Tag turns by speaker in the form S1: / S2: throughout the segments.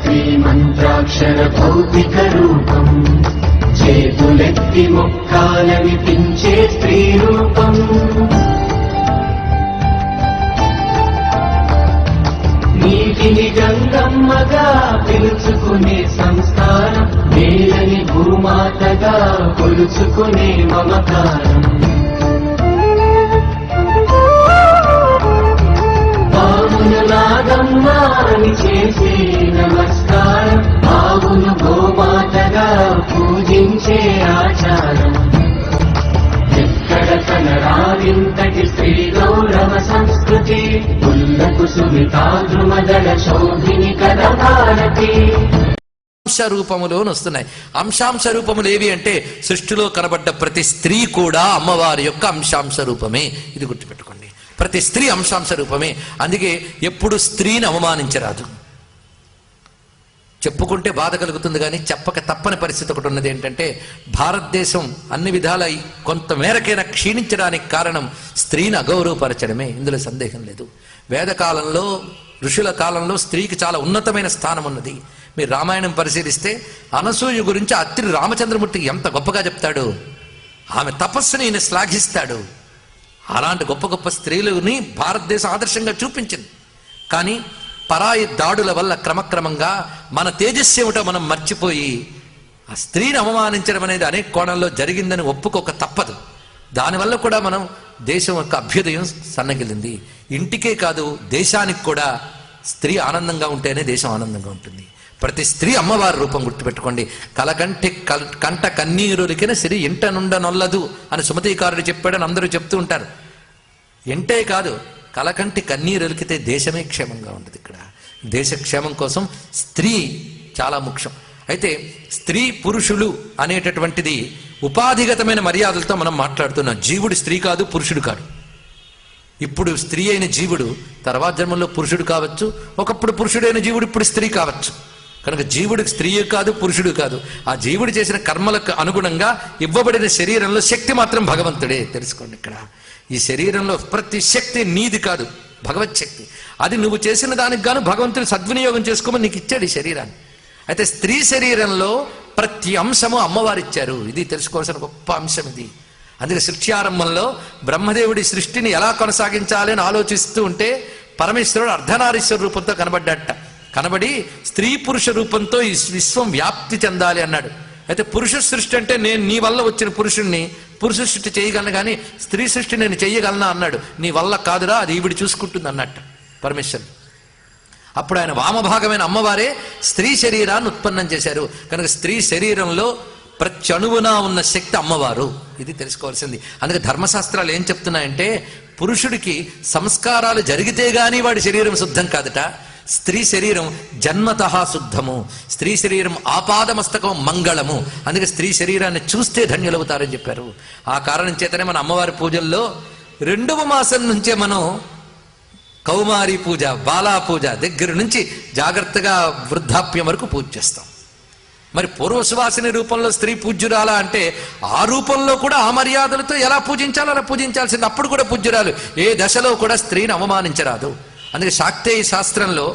S1: శ్రీమంత్రాక్షర భౌతిక రూపం, చేతులెత్తి మొక్కాలనిపించే స్త్రీ రూపం. నీటిని గంగమ్మగా పిలుచుకునే సంస్కారం, నేలని భూమాతగా కొలుచుకునే మమకారం. పావును నాగమ్మ అని చేసే నమస్కారం, ఆవును గోమాతగా పూజించే ఆచారం. ఎక్కడ కనరావింతటి స్త్రీ గౌరవ సంస్కృతి, పుల్లకు సుమితాద్రుమదళ శోభిని కథ భారతి.
S2: అంశ రూపములోని వస్తున్నాయి. అంశాంశ రూపములు ఏవి అంటే సృష్టిలో కనబడ్డ ప్రతి స్త్రీ కూడా అమ్మవారి యొక్క అంశాంశ రూపమే. ఇది గుర్తుపెట్టుకోండి, ప్రతి స్త్రీ అంశాంశ రూపమే. అందుకే ఎప్పుడు స్త్రీని అవమానించరాదు. చెప్పుకుంటే బాధ కలుగుతుంది కానీ చెప్పక తప్పని పరిస్థితి ఒకటి ఉన్నది. ఏంటంటే భారతదేశం అన్ని విధాల కొంత మేరకైనా క్షీణించడానికి కారణం స్త్రీని అగౌరవపరచడమే, ఇందులో సందేహం లేదు. వేదకాలంలో ఋషుల కాలంలో స్త్రీకి చాలా ఉన్నతమైన స్థానం ఉన్నది. మీరు రామాయణం పరిశీలిస్తే అనసూయ గురించి అత్రి రామచంద్రమూర్తికి ఎంత గొప్పగా చెప్తాడు. ఆమె తపస్సుని ఈయన శ్లాఘిస్తాడు. అలాంటి గొప్ప గొప్ప స్త్రీలని భారతదేశం ఆదర్శంగా చూపించింది. కానీ పరాయి దాడుల వల్ల క్రమక్రమంగా మన తేజస్సు ఏమిటో మనం మర్చిపోయి ఆ స్త్రీని అవమానించడం అనేది అనేక కోణంలో జరిగిందని ఒప్పుకోక తప్పదు. దానివల్ల కూడా మనం దేశం యొక్క అభ్యుదయం సన్నగిలింది. ఇంటికే కాదు దేశానికి కూడా స్త్రీ ఆనందంగా ఉంటేనే దేశం ఆనందంగా ఉంటుంది. ప్రతి స్త్రీ అమ్మవారి రూపం గుర్తుపెట్టుకోండి. కలకంటి కంట కన్నీరులికిన సిరి ఇంట నుండ నొల్లదు అని సుమతీకారుడు చెప్పాడని అందరూ చెప్తూ ఉంటారు. ఇంటే కాదు, కలకంటి కన్నీరులికితే దేశమే క్షేమంగా ఉంటుంది. ఇక్కడ దేశ క్షేమం కోసం స్త్రీ చాలా ముఖ్యం. అయితే స్త్రీ పురుషులు అనేటటువంటిది ఉపాధిగతమైన మర్యాదలతో మనం మాట్లాడుతున్నాం. జీవుడు స్త్రీ కాదు, పురుషుడు కాదు. ఇప్పుడు స్త్రీ అయిన జీవుడు తర్వాత జన్మలో పురుషుడు కావచ్చు, ఒకప్పుడు పురుషుడైన జీవుడు ఇప్పుడు స్త్రీ కావచ్చు. కనుక జీవుడికి స్త్రీ కాదు, పురుషుడు కాదు. ఆ జీవుడు చేసిన కర్మలకు అనుగుణంగా ఇవ్వబడిన శరీరంలో శక్తి మాత్రం భగవంతుడే. తెలుసుకోండి, ఇక్కడ ఈ శరీరంలో ప్రతి శక్తి నీది కాదు, భగవత్ శక్తి. అది నువ్వు చేసిన దానికి గాను భగవంతుడు సద్వినియోగం చేసుకోమని నీకు ఇచ్చాడు ఈ శరీరాన్ని. అయితే స్త్రీ శరీరంలో ప్రతి అంశము అమ్మవారిచ్చారు. ఇది తెలుసుకోవాల్సిన గొప్ప అంశం ఇది. అందుకే సృష్ట్యారంభంలో బ్రహ్మదేవుడి సృష్టిని ఎలా కొనసాగించాలి అని ఆలోచిస్తూ ఉంటే పరమేశ్వరుడు అర్ధనారీశ్వర రూపంతో కనబడ్డట. కనబడి స్త్రీ పురుష రూపంతో ఈ విశ్వం వ్యాప్తి చెందాలి అన్నాడు. అయితే పురుష సృష్టి అంటే నేను నీ వల్ల వచ్చిన పురుషుణ్ణి పురుష సృష్టి చేయగలను, కానీ స్త్రీ సృష్టి నేను చెయ్యగలనా అన్నాడు. నీ వల్ల కాదురా, అది ఈవిడి చూసుకుంటుంది అన్నట్టు పరమేశ్వరుడు. అప్పుడు ఆయన వామభాగమైన అమ్మవారే స్త్రీ శరీరాన్ని ఉత్పన్నం చేశారు. కనుక స్త్రీ శరీరంలో ప్రతి అణువునా ఉన్న శక్తి అమ్మవారు. ఇది తెలుసుకోవాల్సింది. అందుకే ధర్మశాస్త్రాలు ఏం చెప్తున్నాయంటే పురుషుడికి సంస్కారాలు జరిగితే గానీ వాడి శరీరం శుద్ధం కాదట. స్త్రీ శరీరం జన్మతః శుద్ధము, స్త్రీ శరీరం ఆపాదమస్తకం మంగళము. అందుకే స్త్రీ శరీరాన్ని చూస్తే ధన్యులవుతారని చెప్పారు. ఆ కారణం చేతనే మన అమ్మవారి పూజల్లో 2వ మాసం నుంచే మనం కౌమారి పూజ, బాలా పూజ దగ్గర నుంచి జాగ్రత్తగా వృద్ధాప్యం వరకు పూజ చేస్తాం. మరి పూర్వసువాసిని రూపంలో స్త్రీ పూజ్యురాలా అంటే ఆ రూపంలో కూడా ఆ మర్యాదలతో ఎలా పూజించాలో అలా పూజించాల్సింది. అప్పుడు కూడా పూజ్యురాలు. ఏ దశలో కూడా స్త్రీని అవమానించరాదు. అందుకే శాక్తేయ శాస్త్రంలో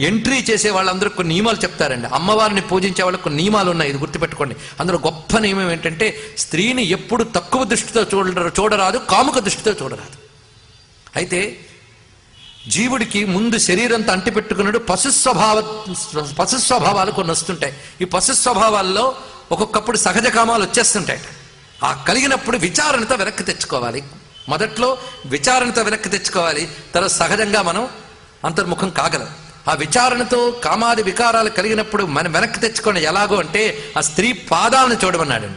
S2: ఎంట్రీ చేసే వాళ్ళందరూ కొన్ని నియమాలు చెప్తారండి. అమ్మవారిని పూజించే వాళ్ళకు కొన్ని నియమాలు ఉన్నాయి, ఇది గుర్తుపెట్టుకోండి. అందులో గొప్ప నియమం ఏంటంటే స్త్రీని ఎప్పుడు తక్కువ దృష్టితో చూడరాదు, కాముక దృష్టితో చూడరాదు. అయితే జీవుడికి ముందు శరీరంతో అంటిపెట్టుకున్నాడు పశు స్వభావాలు కొన్ని వస్తుంటాయి. ఈ పశు స్వభావాల్లో ఒక్కొక్కప్పుడు సహజ కామాలు వచ్చేస్తుంటాయి. ఆ కలిగినప్పుడు విచారణతో వెనక్కి తెచ్చుకోవాలి. మొదట్లో విచారణతో వెనక్కి తెచ్చుకోవాలి, తర్వాత సహజంగా మనం అంతర్ముఖం కాగలం. ఆ విచారణతో కామాది వికారాలు కలిగినప్పుడు మనం వెనక్కి తెచ్చుకోండి. ఎలాగో అంటే ఆ స్త్రీ పాదాలను చూడమన్నాడు,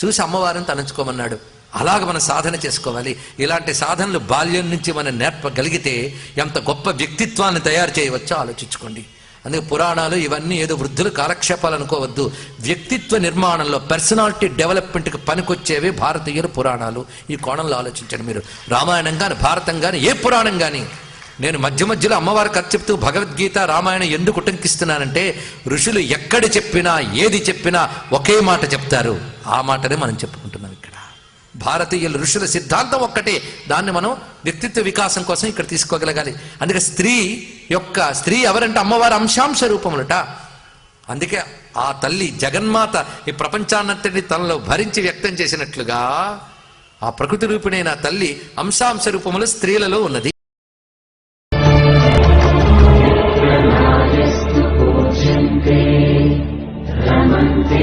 S2: చూసి అమ్మవారిని తలంచుకోమన్నాడు. అలాగ మనం సాధన చేసుకోవాలి. ఇలాంటి సాధనలు బాల్యం నుంచి మనం నేర్పగలిగితే ఎంత గొప్ప వ్యక్తిత్వాన్ని తయారు చేయవచ్చో ఆలోచించుకోండి. అందుకే పురాణాలు ఇవన్నీ ఏదో వృద్ధులు కాలక్షేపాలు అనుకోవద్దు. వ్యక్తిత్వ నిర్మాణంలో పర్సనాలిటీ డెవలప్మెంట్కి పనికొచ్చేవి భారతీయుల పురాణాలు. ఈ కోణంలో ఆలోచించండి మీరు. రామాయణం కానీ భారతం కానీ ఏ పురాణం కానీ. నేను మధ్య మధ్యలో అమ్మవారి కథ చెప్తూ భగవద్గీత రామాయణం ఎందుకు ఉటంకిస్తున్నానంటే ఋషులు ఎక్కడ చెప్పినా ఏది చెప్పినా ఒకే మాట చెప్తారు. ఆ మాటనే మనం చెప్పుకుంటున్నాం ఇక్కడ. భారతీయుల ఋషుల సిద్ధాంతం ఒక్కటే, దాన్ని మనం వ్యక్తిత్వ వికాసం కోసం ఇక్కడ తీసుకోగలగాలి. అందుకే స్త్రీ ఎవరంటే అమ్మవారి అంశాంశ రూపములట. అందుకే ఆ తల్లి జగన్మాత ఈ ప్రపంచాన్నంతటినీ తనలో భరించి వ్యక్తం చేసినట్లుగా ఆ ప్రకృతి రూపిణైన తల్లి అంశాంశ రూపములు స్త్రీలలో ఉన్నది.
S1: రమంతే